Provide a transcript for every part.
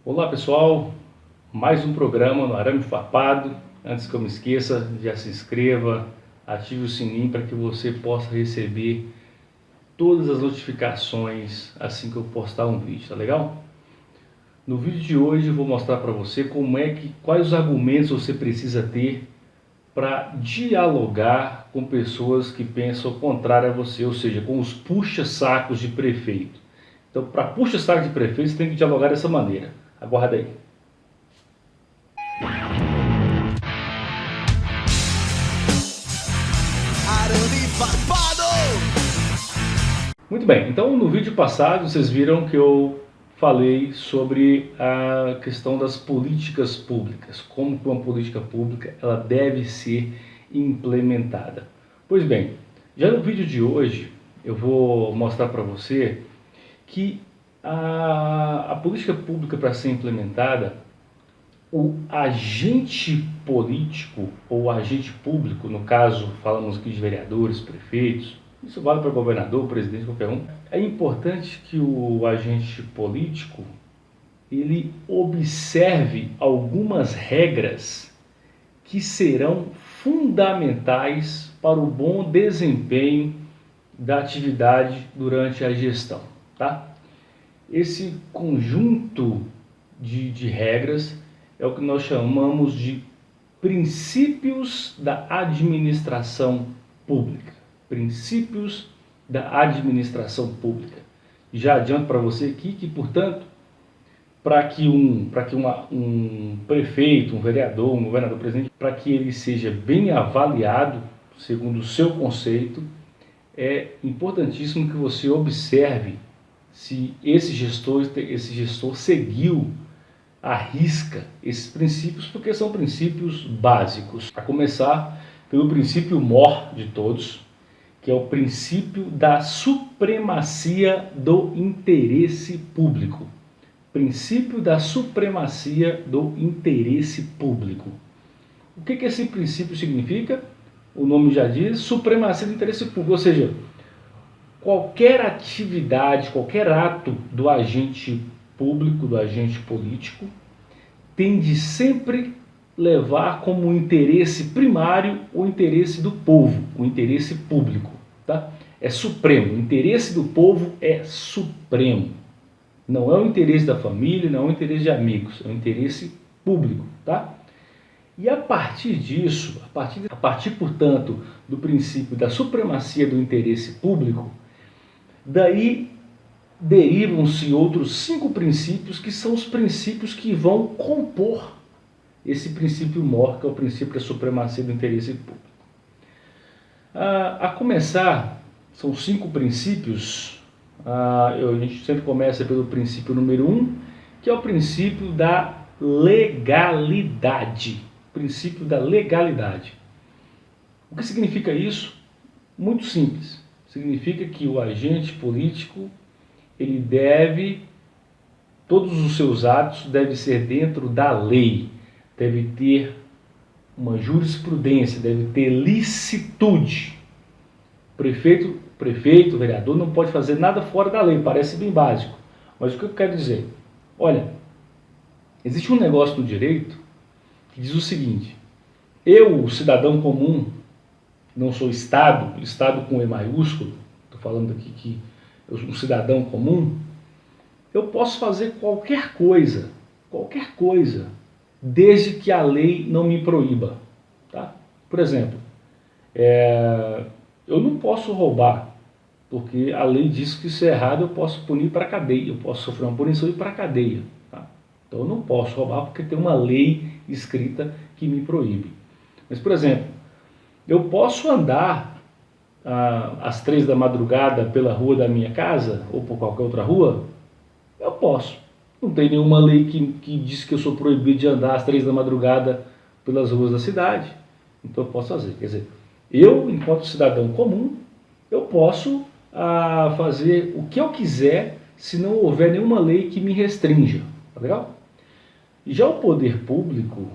Olá pessoal, mais um programa no Arame Farpado. Antes que eu me esqueça, já se inscreva, ative o sininho para que você possa receber todas as notificações assim que eu postar um vídeo, tá legal? No vídeo de hoje eu vou mostrar para você quais os argumentos você precisa ter para dialogar com pessoas que pensam o contrário a você, ou seja, com os puxa-sacos de prefeito. Então, para puxa-saco de prefeito, você tem que dialogar dessa maneira. Aguarda aí. Arame Farpado! Muito bem, então no vídeo passado vocês viram que eu falei sobre a questão das políticas públicas, como que uma política pública ela deve ser implementada. Pois bem, já no vídeo de hoje eu vou mostrar para você que a política pública para ser implementada, o agente político ou agente público, no caso falamos aqui de vereadores, prefeitos, isso vale para governador, presidente, qualquer um. É importante que o agente político ele observe algumas regras que serão fundamentais para o bom desempenho da atividade durante a gestão, tá? Esse conjunto de regras é o que nós chamamos de princípios da administração pública. Princípios da administração pública. Já adianto para você aqui que, portanto, para que um prefeito, um vereador, um governador, presidente, para que ele seja bem avaliado, segundo o seu conceito, é importantíssimo que você observe se esse gestor seguiu à risca esses princípios, porque são princípios básicos. A começar pelo princípio mor de todos, que é o princípio da supremacia do interesse público. Princípio da supremacia do interesse público. O que esse princípio significa? O nome já diz, supremacia do interesse público, ou seja, qualquer atividade, qualquer ato do agente público, do agente político, tem de sempre levar como interesse primário o interesse do povo, o interesse público, tá? É supremo, o interesse do povo é supremo. Não é o interesse da família, não é o interesse de amigos, é o interesse público, tá? E a partir disso, a partir, portanto, do princípio da supremacia do interesse público, daí derivam-se outros 5 princípios que são os princípios que vão compor esse princípio mor, que é o princípio da supremacia do interesse público. A começar, são 5 princípios. A gente sempre começa pelo princípio número 1, que é o princípio da legalidade. Princípio da legalidade. O que significa isso? Muito simples. Significa que o agente político, todos os seus atos devem ser dentro da lei, deve ter uma jurisprudência, deve ter licitude. Prefeito, vereador não pode fazer nada fora da lei, parece bem básico. Mas o que eu quero dizer? Olha, existe um negócio no direito que diz o seguinte: eu, cidadão comum, não sou Estado com E maiúsculo, estou falando aqui que eu sou um cidadão comum, eu posso fazer qualquer coisa, desde que a lei não me proíba. Tá? Por exemplo, eu não posso roubar, porque a lei diz que isso é errado, eu posso punir para a cadeia, eu posso sofrer uma punição e ir para a cadeia. Tá? Então eu não posso roubar porque tem uma lei escrita que me proíbe. Mas, por exemplo, eu posso andar às 3 da madrugada pela rua da minha casa, ou por qualquer outra rua? Eu posso. Não tem nenhuma lei que diz que eu sou proibido de andar às 3 da madrugada pelas ruas da cidade. Então eu posso fazer. Quer dizer, eu, enquanto cidadão comum, eu posso fazer o que eu quiser se não houver nenhuma lei que me restrinja. Tá legal? E já o poder público,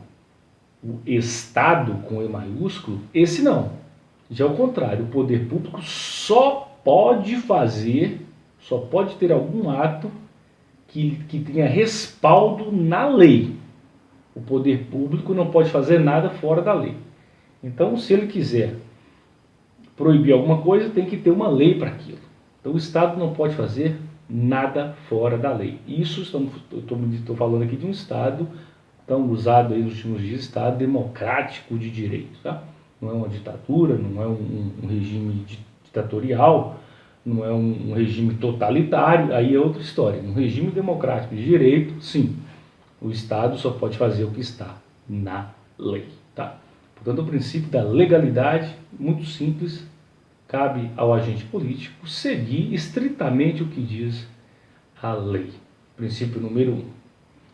o Estado com E maiúsculo, esse não. Já ao contrário, o poder público só pode ter algum ato que tenha respaldo na lei. O poder público não pode fazer nada fora da lei. Então, se ele quiser proibir alguma coisa, tem que ter uma lei para aquilo. Então, o Estado não pode fazer nada fora da lei. Isso, estou falando aqui de um Estado, tão usado aí nos últimos dias, Estado democrático de direito. Tá? Não é uma ditadura, não é um regime ditatorial, não é um regime totalitário, aí é outra história. Um regime democrático de direito, sim, o Estado só pode fazer o que está na lei. Tá? Portanto, o princípio da legalidade, muito simples, cabe ao agente político seguir estritamente o que diz a lei. Princípio número 1.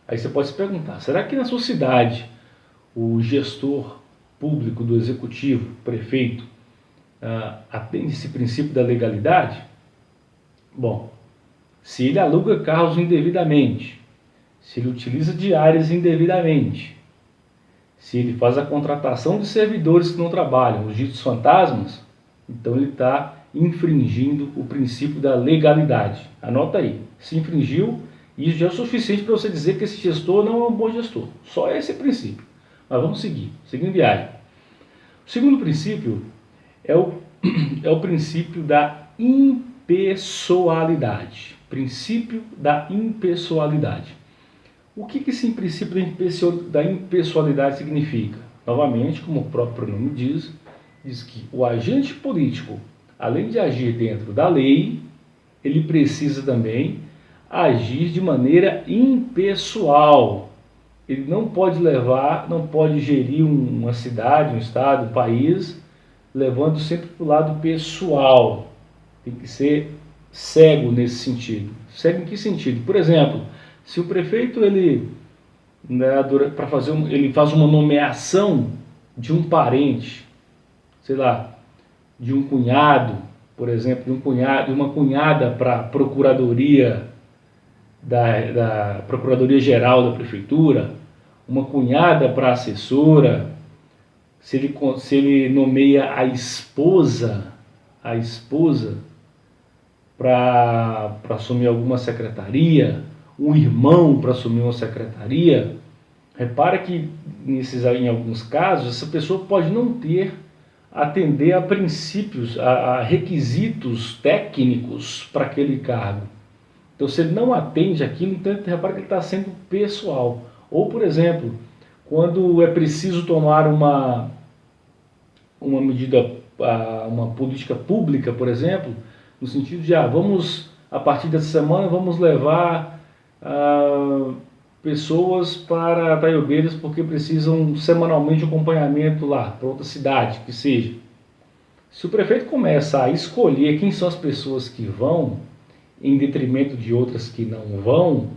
Aí você pode se perguntar, será que na sua cidade o gestor público do executivo, prefeito, atende esse princípio da legalidade? Bom, se ele aluga carros indevidamente, se ele utiliza diárias indevidamente, se ele faz a contratação de servidores que não trabalham, os ditos fantasmas, então ele está infringindo o princípio da legalidade. Anota aí, se infringiu, isso já é o suficiente para você dizer que esse gestor não é um bom gestor. Só esse princípio. Mas vamos seguindo viagem. O segundo princípio é o princípio da impessoalidade. Princípio da impessoalidade. O que esse princípio da impessoalidade significa? Novamente, como o próprio pronome diz que o agente político, além de agir dentro da lei, ele precisa também agir de maneira impessoal. Ele não pode gerir uma cidade, um estado, um país, levando sempre para o lado pessoal. Tem que ser cego nesse sentido. Cego em que sentido? Por exemplo, se o prefeito ele faz uma nomeação de um parente, sei lá, de um cunhado, por exemplo, de uma cunhada para a procuradoria da Procuradoria Geral da Prefeitura, uma cunhada para assessora, se ele nomeia a esposa para assumir alguma secretaria, um irmão para assumir uma secretaria, repara que em alguns casos essa pessoa pode não atender a princípios, a requisitos técnicos para aquele cargo. Então, se ele não atende aquilo, então repara que ele está sendo pessoal. Ou, por exemplo, quando é preciso tomar uma medida, uma política pública, por exemplo, no sentido de, a partir dessa semana, vamos levar pessoas para Taiobeiras porque precisam semanalmente de acompanhamento lá, para outra cidade, que seja. Se o prefeito começa a escolher quem são as pessoas que vão, em detrimento de outras que não vão,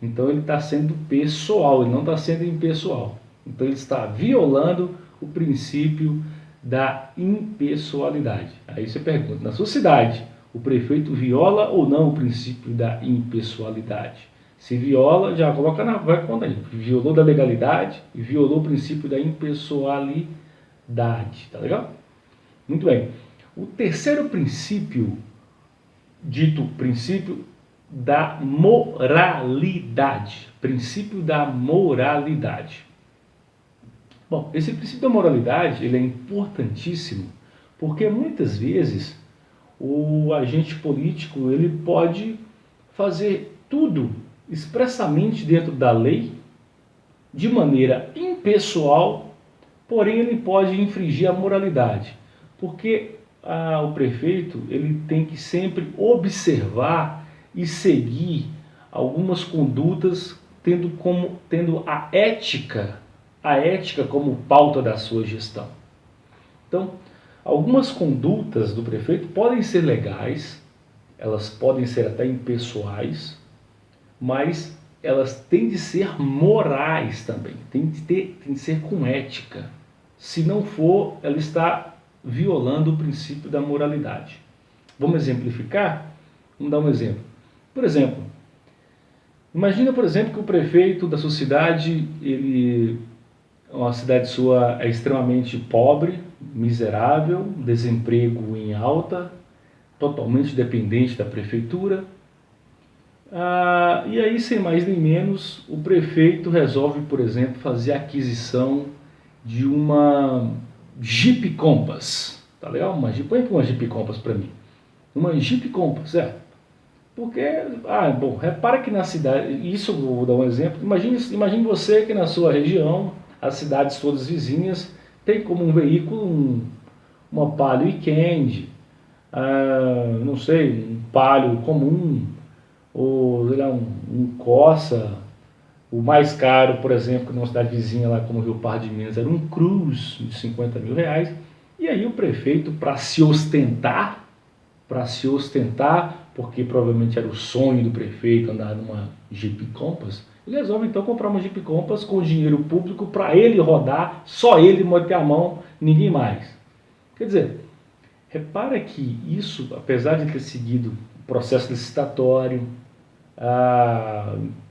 então ele está sendo pessoal, ele não está sendo impessoal. Então ele está violando o princípio da impessoalidade. Aí você pergunta, na sua cidade, o prefeito viola ou não o princípio da impessoalidade? Se viola, já vai conta aí. Violou da legalidade e violou o princípio da impessoalidade. Tá legal? Muito bem. O terceiro princípio, dito princípio da moralidade. Princípio da moralidade. Bom, esse princípio da moralidade ele é importantíssimo porque muitas vezes o agente político ele pode fazer tudo expressamente dentro da lei, de maneira impessoal, porém ele pode infringir a moralidade, porque o prefeito ele tem que sempre observar e seguir algumas condutas tendo a ética como pauta da sua gestão. Então, algumas condutas do prefeito podem ser legais, elas podem ser até impessoais, mas elas têm de ser morais também, tem de ser com ética. Se não for, ela está violando o princípio da moralidade. Vamos exemplificar? Vamos dar um exemplo. Por exemplo, imagina, por exemplo, que o prefeito da sua cidade, uma cidade sua é extremamente pobre, miserável, desemprego em alta, totalmente dependente da prefeitura. E aí, sem mais nem menos, o prefeito resolve, por exemplo, fazer a aquisição de uma Jeep Compass. Tá legal? Põe aqui uma Jeep Compass para mim. Uma Jeep Compass, Porque, bom, repara que na cidade, isso eu vou dar um exemplo, imagine você que na sua região, as cidades todas vizinhas, tem como um veículo uma Palio Weekend, não sei, um Palio comum, ou sei lá, um Corsa, o mais caro, por exemplo, que numa cidade vizinha lá como Rio Pardo de Minas, era um Cruz de 50 mil reais, e aí o prefeito, para se ostentar, porque provavelmente era o sonho do prefeito andar numa Jeep Compass, ele resolve então comprar uma Jeep Compass com dinheiro público para ele rodar, só ele meter a mão, ninguém mais. Quer dizer, repara que isso, apesar de ter seguido o processo licitatório,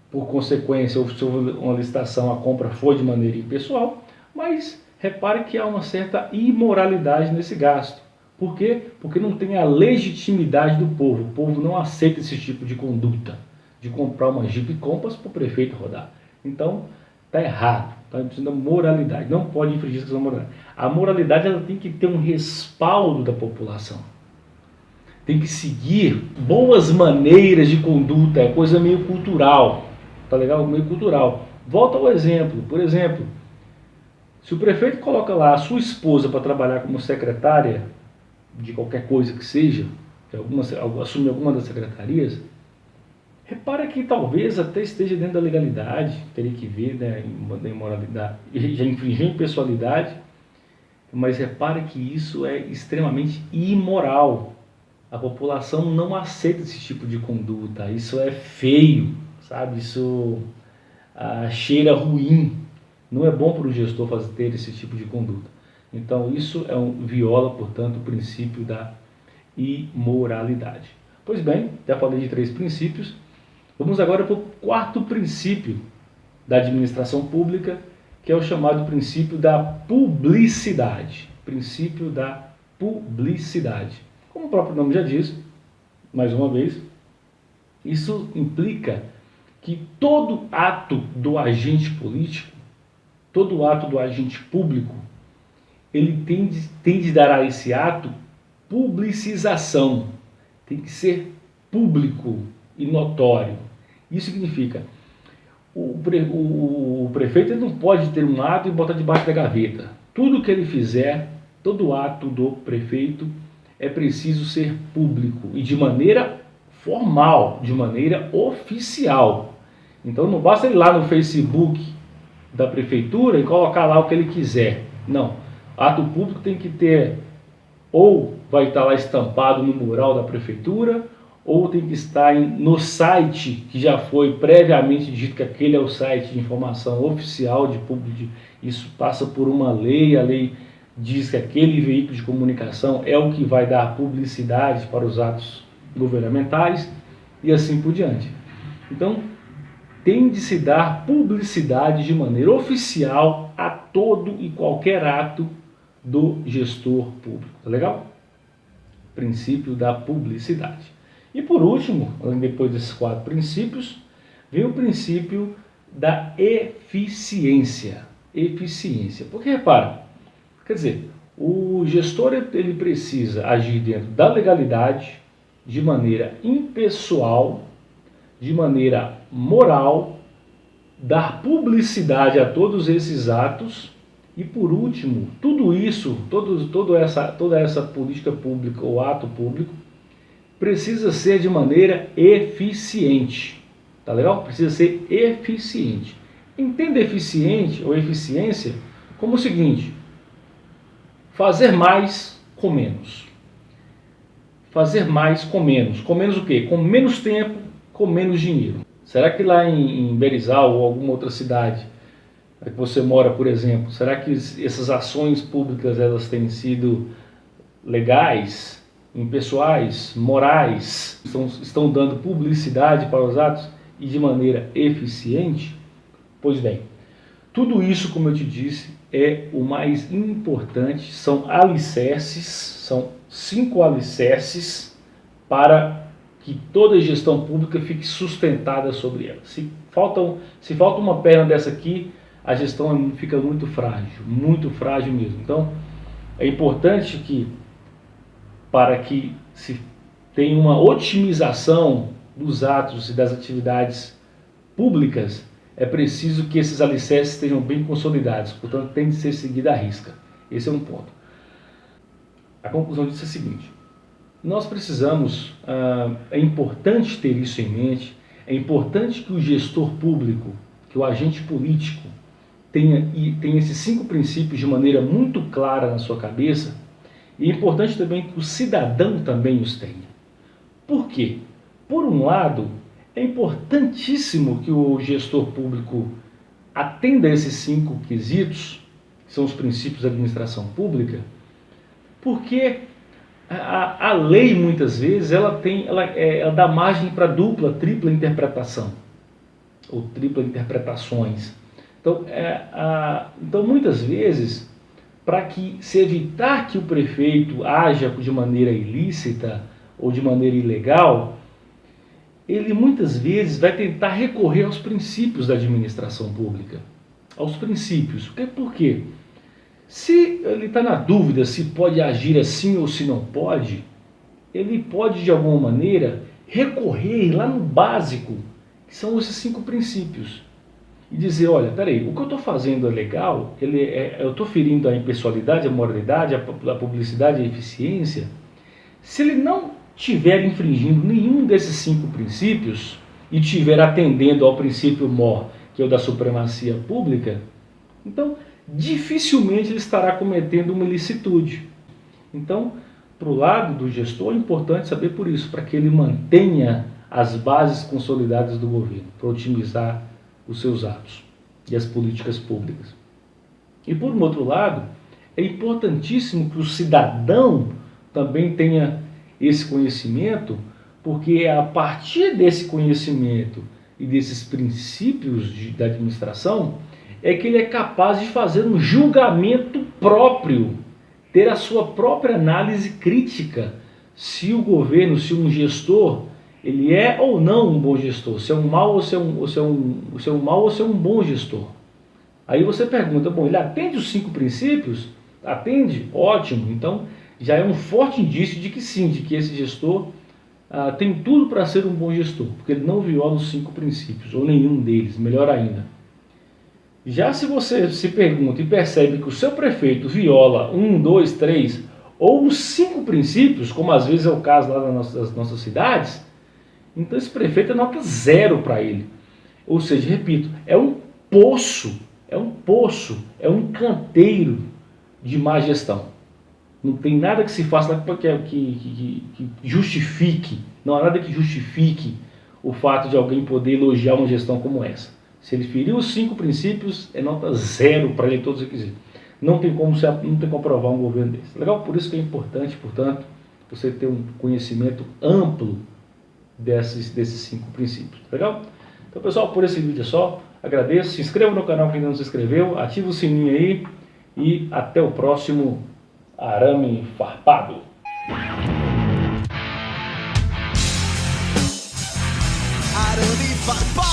por consequência, se houve uma licitação, a compra foi de maneira impessoal, mas repare que há uma certa imoralidade nesse gasto. Por quê? Porque não tem a legitimidade do povo. O povo não aceita esse tipo de conduta, de comprar uma Jeep Compass para o prefeito rodar. Então, está errado. Está precisando da moralidade. Não pode infringir essa moralidade. A moralidade ela tem que ter um respaldo da população. Tem que seguir boas maneiras de conduta. É coisa meio cultural. Tá legal? Meio cultural. Volta ao exemplo. Por exemplo, se o prefeito coloca lá a sua esposa para trabalhar como secretária de qualquer coisa que seja, assume alguma das secretarias, repara que talvez até esteja dentro da legalidade, teria que ver, né, da imoralidade, já infringiu a impessoalidade, mas repara que isso é extremamente imoral. A população não aceita esse tipo de conduta, isso é feio, sabe? Isso cheira ruim, não é bom para o gestor ter esse tipo de conduta. Então isso viola, portanto, o princípio da imoralidade. Pois bem, já falei de 3 princípios, vamos agora para o 4º princípio da administração pública, que é o chamado princípio da publicidade. Princípio da publicidade. Como o próprio nome já diz, mais uma vez, isso implica que todo ato do agente político, todo ato do agente público, ele tem de dar a esse ato publicização, tem que ser público e notório. Isso significa, o prefeito ele não pode ter um ato e botar debaixo da gaveta. Tudo que ele fizer, todo ato do prefeito é preciso ser público e de maneira formal, de maneira oficial. Então não basta ele ir lá no Facebook da prefeitura e colocar lá o que ele quiser. Não. Ato público tem que ter, ou vai estar lá estampado no mural da prefeitura, ou tem que estar no site que já foi previamente dito que aquele é o site de informação oficial de público. Isso passa por uma lei, a lei diz que aquele veículo de comunicação é o que vai dar publicidade para os atos governamentais e assim por diante. Então, tem de se dar publicidade de maneira oficial a todo e qualquer ato do gestor público. Tá legal? Princípio da publicidade. E por último, depois desses 4 princípios, vem o princípio da eficiência. Eficiência. Porque repara, quer dizer, o gestor ele precisa agir dentro da legalidade, de maneira impessoal, de maneira moral, dar publicidade a todos esses atos e, por último, tudo isso, toda essa política pública ou ato público precisa ser de maneira eficiente. Tá legal? Precisa ser eficiente. Entenda eficiente ou eficiência como o seguinte: fazer mais com menos. Fazer mais com menos. Com menos o quê? Com menos tempo, com menos dinheiro. Será que lá em Berizal ou alguma outra cidade que você mora, por exemplo, será que essas ações públicas elas têm sido legais, impessoais, morais, estão dando publicidade para os atos e de maneira eficiente? Pois bem, tudo isso, como eu te disse, é o mais importante, são alicerces, são 5 alicerces para que toda gestão pública fique sustentada sobre ela. Se falta uma perna dessa aqui, a gestão fica muito frágil mesmo. Então, é importante que, para que se tenha uma otimização dos atos e das atividades públicas, é preciso que esses alicerces estejam bem consolidados, portanto, tem de ser seguida à risca. Esse é um ponto. A conclusão disso é a seguinte: nós precisamos, é importante ter isso em mente, é importante que o gestor público, que o agente político, tenha esses 5 princípios de maneira muito clara na sua cabeça, e é importante também que o cidadão também os tenha. Por quê? Por um lado, é importantíssimo que o gestor público atenda a esses 5 quesitos, que são os princípios da administração pública, porque a lei, muitas vezes, ela dá margem para dupla, tripla interpretação, ou tripla interpretações. Então, muitas vezes, para que se evitar que o prefeito haja de maneira ilícita ou de maneira ilegal, ele muitas vezes vai tentar recorrer aos princípios da administração pública. Aos princípios. Por quê? Se ele está na dúvida se pode agir assim ou se não pode, ele pode, de alguma maneira, recorrer lá no básico, que são esses 5 princípios. E dizer, olha, peraí, o que eu estou fazendo é legal, eu estou ferindo a impessoalidade, a moralidade, a publicidade, a eficiência. Se ele não estiver infringindo nenhum desses 5 princípios e estiver atendendo ao princípio mor, que é o da supremacia pública, então dificilmente ele estará cometendo uma ilicitude. Então, para o lado do gestor, é importante saber por isso, para que ele mantenha as bases consolidadas do governo, para otimizar os seus atos e as políticas públicas. E por um outro lado, é importantíssimo que o cidadão também tenha esse conhecimento, porque é a partir desse conhecimento e desses princípios da administração é que ele é capaz de fazer um julgamento próprio, ter a sua própria análise crítica, se o governo, se um gestor, ele é ou não um bom gestor, se é um mau ou se é um bom gestor. Aí você pergunta, bom, ele atende os 5 princípios? Atende? Ótimo. Então, já é um forte indício de que sim, de que esse gestor tem tudo para ser um bom gestor, porque ele não viola os 5 princípios, ou nenhum deles, melhor ainda. Já se você se pergunta e percebe que o seu prefeito viola 1, 2, 3, ou os 5 princípios, como às vezes é o caso lá nas nossas cidades, então esse prefeito é nota 0 para ele. Ou seja, repito, é um poço, é um canteiro de má gestão. Não tem nada que se faça que justifique, não há nada que justifique o fato de alguém poder elogiar uma gestão como essa. Se ele feriu os 5 princípios, é nota 0 para ele todos os requisitos. Não tem como provar um governo desse. Legal? Por isso que é importante, portanto, você ter um conhecimento amplo desses 5 princípios. Legal? Então, pessoal, por esse vídeo é só. Agradeço. Se inscreva no canal quem ainda não se inscreveu. Ativa o sininho aí. E até o próximo Arame Farpado. Arame farpado.